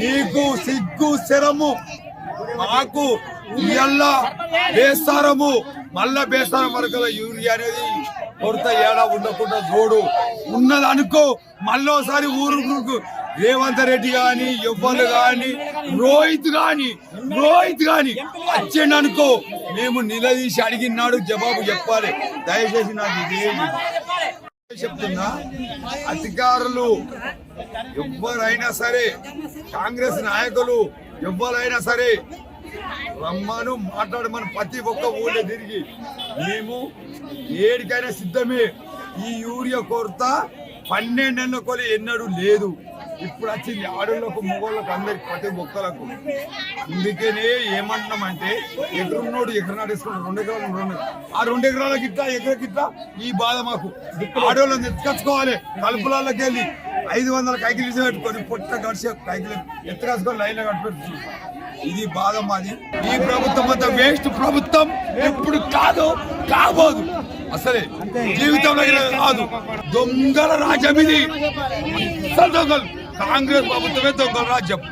నీకు సిగ్గు శరము మాకు ఇయ్యల్ల బేస్తారము మళ్ళా బేస్తారం వరకు యూరియా అనేది కొరత ఏడా ఉండకుండా చూడు ఉన్నది అనుకో మళ్ళోసారి ఊరు రేవంత్ రెడ్డి గాని ఎవ్వరు గాని రోహిత్ గాని వచ్చిండు అనుకో మేము నిలదీసి అడిగినాడు జవాబు చెప్పాలి. దయచేసి నాకు ఇదే చెప్తున్నా, అధికారులు ఎవ్వరైనా సరే కాంగ్రెస్ నాయకులు ఎవ్వరైనా సరే రమ్మను మాట్లాడమని ప్రతి ఒక్క ఊళ్ళో తిరిగి మేము ఏడికైనా సిద్ధమే. ఈ యూరియా కొరత 12 నెలల కొలి ఎన్నడూ లేదు. ఇప్పుడు వచ్చింది ఆడోళ్ళకు మొగోళ్ళకు అందరికి ప్రతి ఒక్కలకు. అందుకనే ఏమంటున్నామంటే ఎకరున్నోడు ఎకర నాటేసుకున్నాడు 2 ఎకరాలు ఆ 2 ఎకరాలకి ఇట్లా ఎకరకిట్లా ఈ బాధ మాకు. ఆడోళ్ళని ఎత్తుకొచ్చుకోవాలి కలుపులకి వెళ్ళి 500 కైకిలు పెట్టుకొని పొట్ట గడిచే కైకిలు ఎత్తుకొచ్చుకొని లైన్లో కట్టుపెట్టు. ఇది బాధ మాది. ఈ ప్రభుత్వం అంతా వేస్ట్ ప్రభుత్వం. ఎప్పుడు కాదు కాబోదు అసలే జీవితంలో కాదు. దొంగల రాజ్యం ఇది. దొంగలు కాంగ్రెస్ ప్రభుత్వమే దొంగల రాజ్యం.